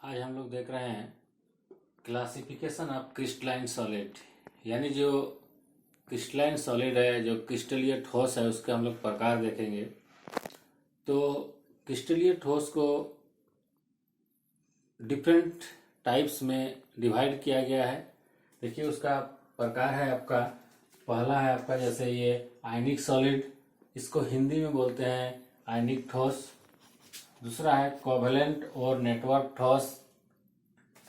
आज हम लोग देख रहे हैं क्लासिफिकेशन ऑफ क्रिस्टलाइन सॉलिड, यानी जो क्रिस्टलाइन सॉलिड है, जो क्रिस्टलीय ठोस है, उसके हम लोग प्रकार देखेंगे। तो क्रिस्टलीय ठोस को डिफरेंट टाइप्स में डिवाइड किया गया है। देखिए उसका प्रकार है आपका, पहला है आपका जैसे ये आयनिक सॉलिड, इसको हिंदी में बोलते हैं आयनिक ठोस। दूसरा है कोवेलेंट और नेटवर्क ठोस।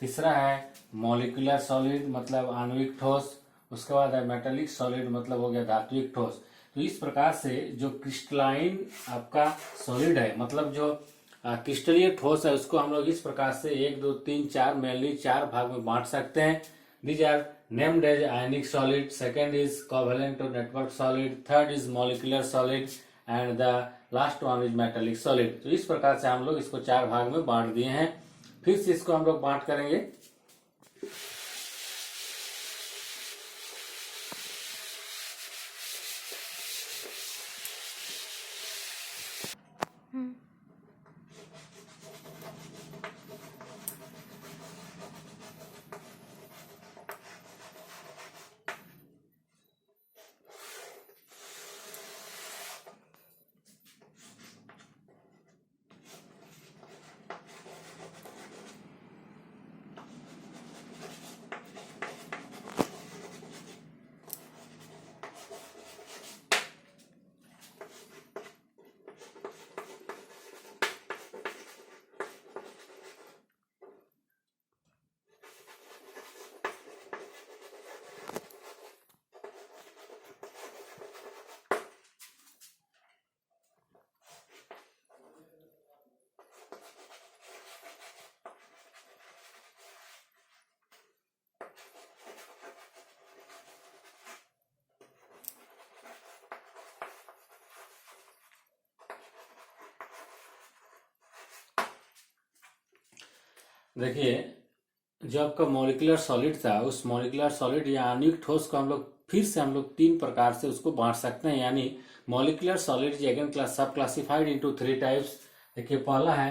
तीसरा है मॉलिक्यूलर सॉलिड मतलब आणविक ठोस। उसके बाद है मेटालिक सॉलिड मतलब हो गया धात्विक ठोस। तो इस प्रकार से जो क्रिस्टलाइन आपका सॉलिड है, मतलब जो क्रिस्टलीय ठोस है, उसको हम लोग इस प्रकार से 1, 2, 3, 4 मेनली 4 भाग में बांट सकते हैं। These are named as ionic solid, second is covalent और network solid, third is molecular solid and the last one is metallic solid. तो इस प्रकार से हम लोग इसको 4 भाग में बांट दिए हैं। फिर से इसको हम लोग बांट करेंगे। देखिए जो आपका मॉलिक्यूलर सॉलिड था, उस मॉलिक्यूलर सॉलिड या आणविक ठोस को हम लोग फिर से 3 प्रकार से उसको बांट सकते हैं। यानी मॉलिक्यूलर सॉलिड अगेन क्लास सब क्लासिफाइड इनटू 3 टाइप्स। देखिए पहला है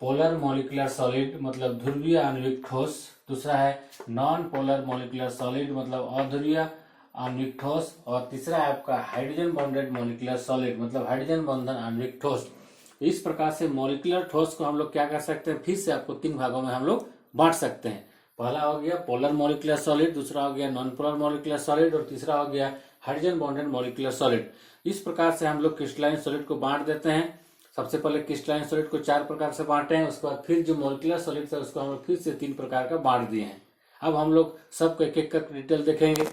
पोलर मॉलिक्यूलर सॉलिड मतलब ध्रुवीय आणविक ठोस। दूसरा है नॉन पोलर मॉलिक्यूलर सॉलिड मतलब अध्रुवीय आणविक ठोस। और तीसरा है आपका हाइड्रोजन बॉन्डेड मॉलिक्यूलर सॉलिड मतलब हाइड्रोजन बंधन आणविक ठोस। इस प्रकार से मॉलिक्यूलर ठोस को हम लोग क्या कर सकते हैं, फिर से आपको 3 भागों में हम लोग बांट सकते हैं। पहला हो गया पोलर मॉलिक्यूलर सॉलिड, दूसरा हो गया नॉन पोलर मॉलिक्यूलर सॉलिड और तीसरा हो गया हाइड्रोजन बॉन्डेड मॉलिक्यूलर सॉलिड। इस प्रकार से हम लोग क्रिस्टलाइन सॉलिड को बांट देते हैं। सबसे पहले क्रिस्टलाइन सॉलिड को 4 प्रकार से बांटे हैं, उसके बाद फिर जो मॉलिक्यूलर सॉलिड था उसको हम लोग फिर से 3 प्रकार का बांट दिए हैं। अब हम लोग सबको एक एक कर डिटेल देखेंगे।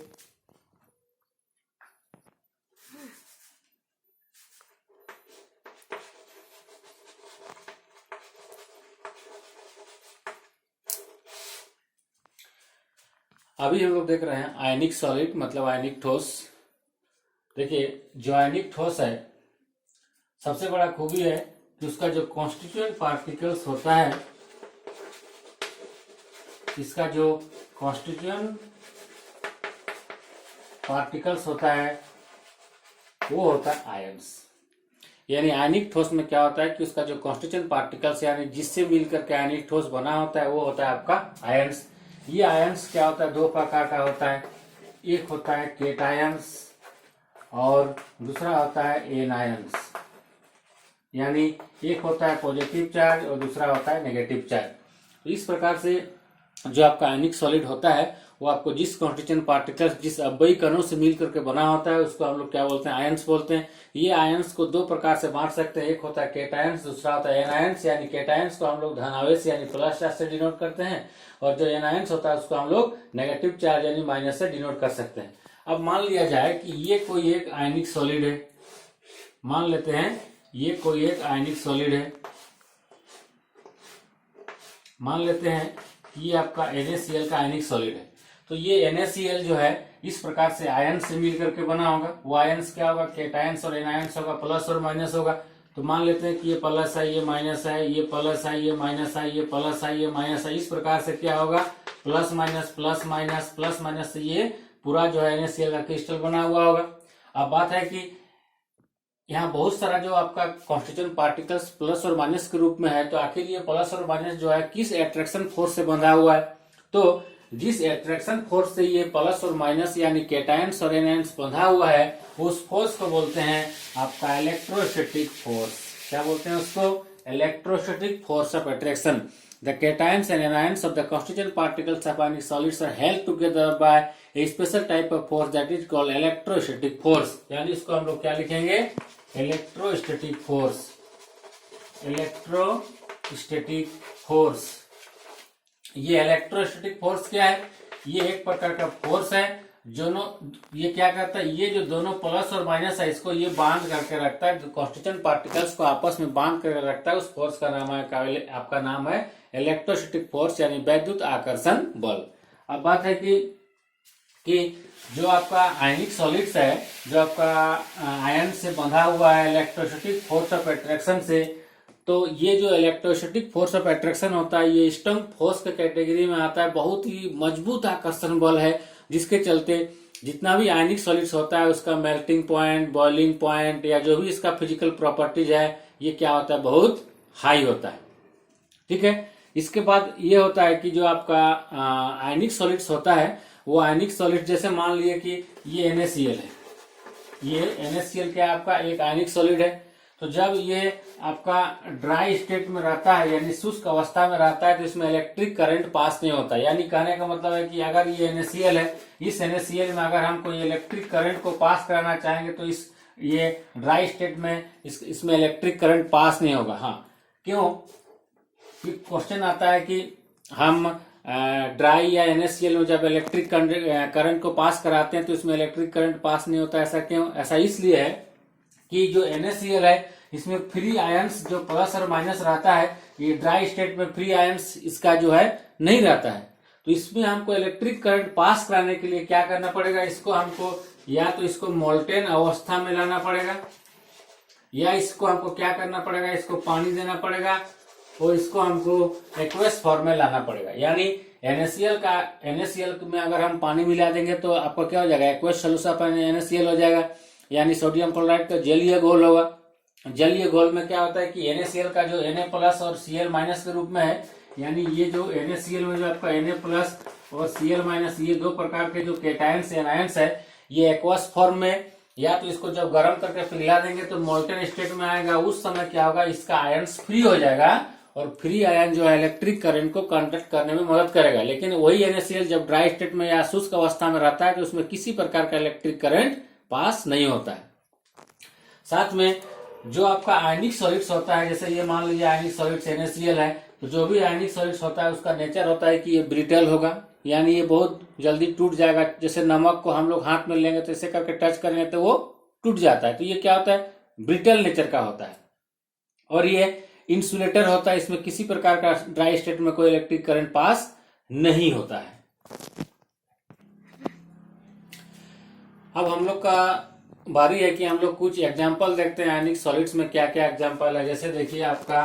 अभी हम लोग देख रहे हैं आयनिक सॉलिड मतलब आयनिक ठोस। देखिए जो आयनिक ठोस है, सबसे बड़ा खूबी है कि उसका जो कॉन्स्टिट्यूएंट पार्टिकल्स होता है, इसका जो कॉन्स्टिट्यूएंट पार्टिकल्स होता है वो होता है आयंस। यानी आयनिक ठोस में क्या होता है कि उसका जो कॉन्स्टिट्यूएंट पार्टिकल्स यानी जिससे मिलकर के आयनिक ठोस बना होता है वो होता है आपका आयंस। ये आयंस क्या होता है, 2 प्रकार का होता है। एक होता है केटायंस और दूसरा होता है एनायंस। यानी एक होता है पॉजिटिव चार्ज और दूसरा होता है नेगेटिव चार्ज। इस प्रकार से जो आपका आयनिक सॉलिड होता है वो आपको जिस कॉन्स्टिट्यूएंट पार्टिकल्स जिस अव्ययी कणों से मिल करके बना होता है उसको हम लोग क्या बोलते हैं, आयंस बोलते हैं। ये आयंस को 2 प्रकार से बांट सकते हैं। एक होता है केटायंस, दूसरा होता है एनायंस। यानी केटायंस को हम लोग धनावेश यानी प्लस चार्ज से डिनोट करते हैं और जो एनायंस होता है उसको हम लोग नेगेटिव चार्ज यानी माइनस से डिनोट कर सकते हैं। अब मान लिया जाए कि ये कोई एक आयनिक सॉलिड है, मान लेते हैं ये कोई एक आयनिक सॉलिड है। मान लेते हैं ये आपका NaCl का आयनिक सॉलिड है। तो ये NaCl जो है इस प्रकार से आयन से मिल करके बना होगा। वो आयंस क्या होगा, केटायंस और एनायंस होगा, प्लस और माइनस होगा। तो मान लेते हैं कि ये प्लस है, ये माइनस है, ये प्लस है, ये माइनस है, ये प्लस है, ये माइनस है। इस प्रकार से क्या होगा, plus minus plus minus plus minus से ये पूरा जो है NaCl का क्रिस्टल बना हुआ होगा। अब बात है कि यहाँ बहुत सारा जो आपका कॉन्स्टिट्यूएंट पार्टिकल्स प्लस और माइनस के रूप में है, तो आखिर ये प्लस और माइनस जो है किस एट्रैक्शन फोर्स से बंधा हुआ है? तो जिस एट्रैक्शन फोर्स से ये प्लस और माइनस यानी केटायंस और एनायंस बंधा हुआ है, उस फोर्स को बोलते हैं आपका इलेक्ट्रोस्टैटिक फोर्स। क्या बोलते हैं उसको? Electrostatic force of attraction. The cations and anions of the constituent particles of ionic solids are held together by a special type of force that is called electrostatic force। यानी इसको हम लोग क्या लिखेंगे? Electrostatic force. Electrostatic force. ये electrostatic force क्या है? ये एक प्रकार का फोर्स है जो ये क्या करता है, ये जो दोनों प्लस और माइनस है इसको ये बांध करके रखता है, कॉन्स्टिट्यूएंट पार्टिकल्स को आपस में बांध करके रखता है। उस फोर्स का नाम है, आपका नाम है इलेक्ट्रोस्टैटिक फोर्स यानी वैद्युत आकर्षण बल। अब बात है कि जो आपका आयनिक सॉलिड्स है, जो आपका आयन से बंधा हुआ है इलेक्ट्रोस्टैटिक फोर्स ऑफ अट्रैक्शन से, तो ये जो इलेक्ट्रोस्टैटिक फोर्स ऑफ अट्रैक्शन होता है ये स्ट्रॉन्ग फोर्स के कैटेगरी में आता है। बहुत ही मजबूत आकर्षण बल है जिसके चलते जितना भी आयनिक सॉलिड्स होता है उसका मेल्टिंग पॉइंट, बॉइलिंग पॉइंट या जो भी इसका फिजिकल प्रॉपर्टीज है ये क्या होता है? बहुत हाई होता है। ठीक है। इसके बाद ये होता है कि जो आपका आयनिक सॉलिड्स होता है वो आयनिक सॉलिड, जैसे मान लिए कि ये NaCl है, ये NaCl क्या आपका एक आयनिक सॉलिड है। तो जब ये आपका ड्राई स्टेट में रहता है यानी शुष्क अवस्था में रहता है तो इसमें इलेक्ट्रिक करंट पास नहीं होता। यानी कहने का मतलब है कि अगर ये NaCl है, इस NaCl में अगर हमको ये इलेक्ट्रिक करंट को पास कराना चाहेंगे तो ये ड्राई स्टेट में इसमें इलेक्ट्रिक करंट पास नहीं होगा। हाँ, क्यों? क्वेश्चन आता है कि हम ड्राई या NaCl में जब इलेक्ट्रिक करंट को पास कराते हैं तो इसमें इलेक्ट्रिक करंट पास नहीं होता। ऐसा क्यों? ऐसा इसलिए है कि जो NaCl है इसमें फ्री आयंस जो प्लस और माइनस रहता है, ये ड्राई स्टेट में फ्री आयंस इसका जो है नहीं रहता है। तो इसमें हमको इलेक्ट्रिक करंट पास कराने के लिए क्या करना पड़ेगा? इसको हमको या तो इसको मोल्टेन अवस्था में लाना पड़ेगा या इसको हमको क्या करना पड़ेगा? इसको पानी देना पड़ेगा और इसको हमको एक्वस फॉर्म में लाना पड़ेगा। यानी NaCl में अगर हम पानी मिला देंगे तो आपको क्या हो जाएगा? एक्वस सोल्यूशन NaCl हो जाएगा, यानी सोडियम क्लोराइड का जलीय घोल होगा। जलीय घोल में क्या होता है कि NaCl का जो Na प्लस और Cl माइनस के रूप में है, यानी ये जो NaCl में जो आपका Na प्लस और Cl माइनस ये दो प्रकार के जो केटायंस एनायंस है ये एक्वस फॉर्म में, या तो इसको जब गर्म करके पिघला देंगे तो मोल्टन स्टेट में आएगा। उस समय क्या होगा? इसका आयंस फ्री हो जाएगा और फ्री आयन जो है इलेक्ट्रिक करंट को कंडक्ट करने में मदद करेगा। लेकिन वही NaCl जब ड्राई स्टेट में या शुष्क अवस्था में रहता है तो उसमें किसी प्रकार का इलेक्ट्रिक करंट पास नहीं होता है। साथ में जो आपका आयनिक सॉलिड्स होता है, जैसे ये मान लीजिए आयनिक सॉलिड्स NaCl है, तो जो भी आयनिक सॉलिड्स होता है उसका नेचर होता है कि ये ब्रिटल होगा, यानी ये बहुत जल्दी टूट जाएगा। जैसे नमक को हम लोग हाथ में लेंगे तो ऐसे करके टच करेंगे तो वो टूट जाता है, तो ये क्या होता है? ब्रिटल नेचर का होता है। और ये इंसुलेटर होता है, इसमें किसी प्रकार का ड्राई स्टेट में कोई इलेक्ट्रिक करंट पास नहीं होता है। अब हम लोग का बारी है कि हम लोग कुछ एग्जांपल देखते हैं आयनिक सॉलिड्स में क्या क्या एग्जांपल है। जैसे देखिए आपका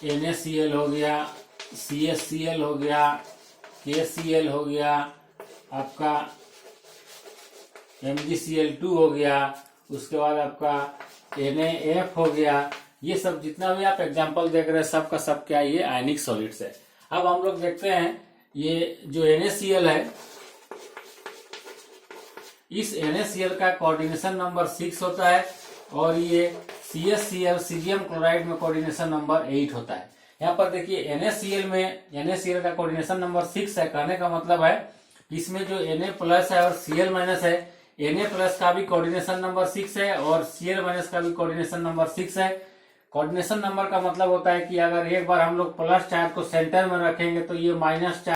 NaCl हो गया, CaCl हो गया, KCl हो गया, आपका MgCl2 हो गया, उसके बाद आपका NaF हो गया। ये सब जितना भी आप एग्जांपल देख रहे हैं सबका सब क्या ये आयनिक सॉलिड्स है। अब हम लोग देखते हैं ये जो NaCl है, इस NaCl का कोऑर्डिनेशन नंबर 6 होता है और ये CaCl सीजियम क्लोराइड में कोऑर्डिनेशन नंबर 8 होता है। यहाँ पर देखिए NaCl का कोऑर्डिनेशन नंबर 6 है। कहने का मतलब है इसमें जो Na प्लस है और Cl माइनस है, Na प्लस का भी कोऑर्डिनेशन नंबर 6 है और Cl माइनस का भी कोऑर्डिनेशन नंबर 6 है। कोऑर्डिनेशन नंबर का मतलब होता है कि अगर एक बार हम लोग प्लस चार्ज को सेंटर में रखेंगे तो ये माइनस चार्ज